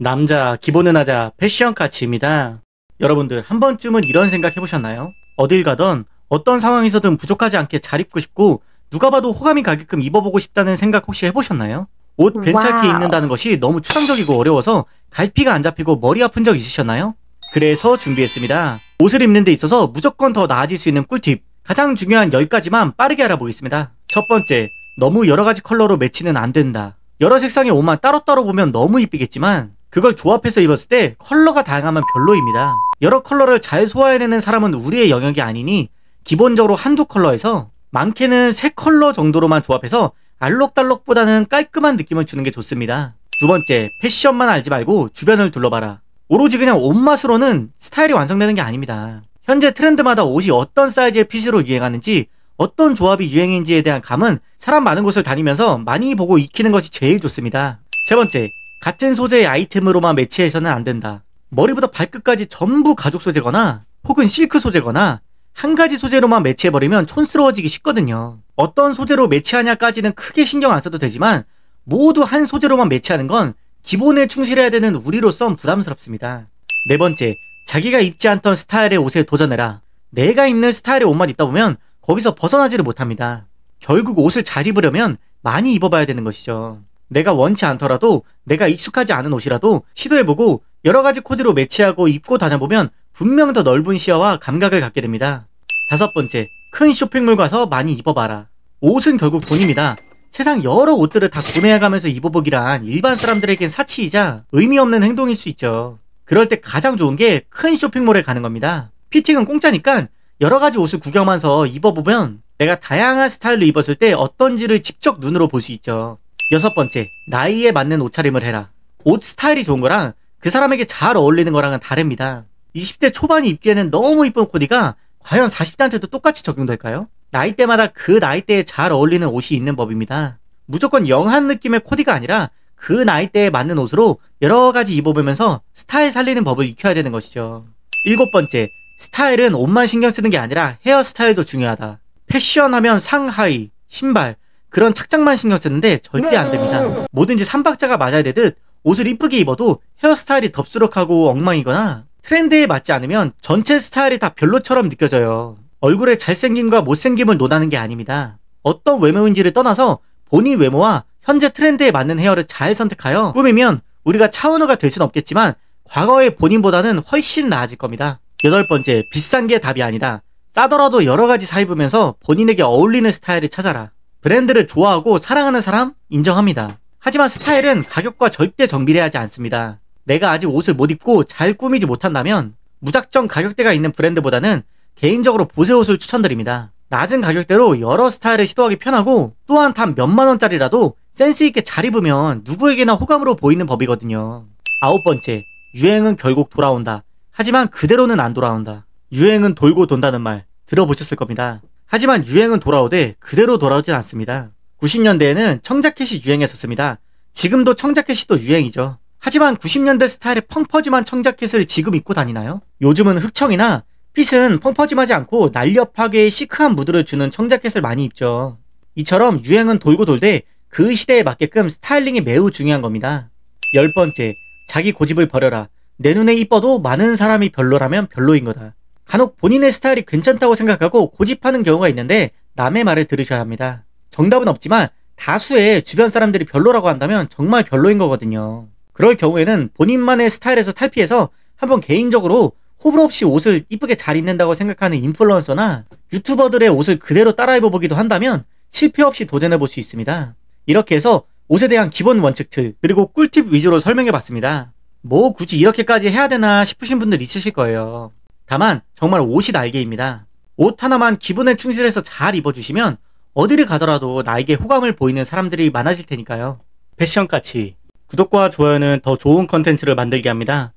남자 기본은 하자 패션 카츠입니다. 여러분들 한 번쯤은 이런 생각 해보셨나요? 어딜 가던 어떤 상황에서든 부족하지 않게 잘 입고 싶고 누가 봐도 호감이 가게끔 입어보고 싶다는 생각 혹시 해보셨나요? 옷 괜찮게 와우. 입는다는 것이 너무 추상적이고 어려워서 갈피가 안 잡히고 머리 아픈 적 있으셨나요? 그래서 준비했습니다. 옷을 입는 데 있어서 무조건 더 나아질 수 있는 꿀팁, 가장 중요한 10가지만 빠르게 알아보겠습니다. 첫 번째, 너무 여러가지 컬러로 매치는 안 된다. 여러 색상의 옷만 따로따로 보면 너무 이쁘겠지만 그걸 조합해서 입었을 때 컬러가 다양하면 별로입니다. 여러 컬러를 잘 소화해내는 사람은 우리의 영역이 아니니 기본적으로 한두 컬러에서 많게는 3컬러 정도로만 조합해서 알록달록보다는 깔끔한 느낌을 주는 게 좋습니다. 두 번째, 패션만 알지 말고 주변을 둘러봐라. 오로지 그냥 옷맛으로는 스타일이 완성되는 게 아닙니다. 현재 트렌드마다 옷이 어떤 사이즈의 핏으로 유행하는지, 어떤 조합이 유행인지에 대한 감은 사람 많은 곳을 다니면서 많이 보고 익히는 것이 제일 좋습니다. 세 번째, 같은 소재의 아이템으로만 매치해서는 안 된다. 머리부터 발끝까지 전부 가죽 소재거나 혹은 실크 소재거나 한 가지 소재로만 매치해버리면 촌스러워지기 쉽거든요. 어떤 소재로 매치하냐까지는 크게 신경 안 써도 되지만 모두 한 소재로만 매치하는 건 기본에 충실해야 되는 우리로선 부담스럽습니다. 네 번째, 자기가 입지 않던 스타일의 옷에 도전해라. 내가 입는 스타일의 옷만 입다 보면 거기서 벗어나지를 못합니다. 결국 옷을 잘 입으려면 많이 입어봐야 되는 것이죠. 내가 원치 않더라도 내가 익숙하지 않은 옷이라도 시도해보고 여러가지 코디로 매치하고 입고 다녀보면 분명 더 넓은 시야와 감각을 갖게 됩니다. 다섯 번째, 큰 쇼핑몰 가서 많이 입어봐라. 옷은 결국 돈입니다. 세상 여러 옷들을 다 구매해가면서 입어보기란 일반 사람들에겐 사치이자 의미 없는 행동일 수 있죠. 그럴 때 가장 좋은 게 큰 쇼핑몰에 가는 겁니다. 피팅은 공짜니까 여러가지 옷을 구경하면서 입어보면 내가 다양한 스타일로 입었을 때 어떤지를 직접 눈으로 볼 수 있죠. 여섯 번째, 나이에 맞는 옷차림을 해라. 옷 스타일이 좋은 거랑 그 사람에게 잘 어울리는 거랑은 다릅니다. 20대 초반이 입기에는 너무 이쁜 코디가 과연 40대한테도 똑같이 적용될까요? 나이대마다 그 나이대에 잘 어울리는 옷이 있는 법입니다. 무조건 영한 느낌의 코디가 아니라 그 나이대에 맞는 옷으로 여러가지 입어보면서 스타일 살리는 법을 익혀야 되는 것이죠. 일곱 번째, 스타일은 옷만 신경 쓰는 게 아니라 헤어스타일도 중요하다. 패션하면 상하이, 신발, 그런 착장만 신경 쓰는데 절대 안 됩니다. 뭐든지 삼박자가 맞아야 되듯 옷을 이쁘게 입어도 헤어스타일이 덥수룩하고 엉망이거나 트렌드에 맞지 않으면 전체 스타일이 다 별로처럼 느껴져요. 얼굴의 잘생김과 못생김을 논하는 게 아닙니다. 어떤 외모인지를 떠나서 본인 외모와 현재 트렌드에 맞는 헤어를 잘 선택하여 꾸미면 우리가 차은우가 될 순 없겠지만 과거의 본인보다는 훨씬 나아질 겁니다. 여덟 번째, 비싼 게 답이 아니다. 싸더라도 여러가지 사 입으면서 본인에게 어울리는 스타일을 찾아라. 브랜드를 좋아하고 사랑하는 사람? 인정합니다. 하지만 스타일은 가격과 절대 정비례하지 않습니다. 내가 아직 옷을 못 입고 잘 꾸미지 못한다면 무작정 가격대가 있는 브랜드보다는 개인적으로 보세옷을 추천드립니다. 낮은 가격대로 여러 스타일을 시도하기 편하고 또한 단 몇만 원짜리라도 센스있게 잘 입으면 누구에게나 호감으로 보이는 법이거든요. 아홉 번째, 유행은 결국 돌아온다. 하지만 그대로는 안 돌아온다. 유행은 돌고 돈다는 말 들어보셨을 겁니다. 하지만 유행은 돌아오되 그대로 돌아오진 않습니다. 90년대에는 청자켓이 유행했었습니다. 지금도 청자켓이 또 유행이죠. 하지만 90년대 스타일의 펑퍼짐한 청자켓을 지금 입고 다니나요? 요즘은 흑청이나 핏은 펑퍼짐하지 않고 날렵하게 시크한 무드를 주는 청자켓을 많이 입죠. 이처럼 유행은 돌고 돌되 그 시대에 맞게끔 스타일링이 매우 중요한 겁니다. 열 번째, 자기 고집을 버려라. 내 눈에 이뻐도 많은 사람이 별로라면 별로인 거다. 간혹 본인의 스타일이 괜찮다고 생각하고 고집하는 경우가 있는데 남의 말을 들으셔야 합니다. 정답은 없지만 다수의 주변 사람들이 별로라고 한다면 정말 별로인 거거든요. 그럴 경우에는 본인만의 스타일에서 탈피해서 한번 개인적으로 호불호 없이 옷을 이쁘게 잘 입는다고 생각하는 인플루언서나 유튜버들의 옷을 그대로 따라 입어보기도 한다면 실패 없이 도전해볼 수 있습니다. 이렇게 해서 옷에 대한 기본 원칙들 그리고 꿀팁 위주로 설명해봤습니다. 뭐 굳이 이렇게까지 해야 되나 싶으신 분들 있으실 거예요. 다만 정말 옷이 날개입니다. 옷 하나만 기분에 충실해서 잘 입어주시면 어디를 가더라도 나에게 호감을 보이는 사람들이 많아질 테니까요. 패션 까치 구독과 좋아요는 더 좋은 컨텐츠를 만들게 합니다.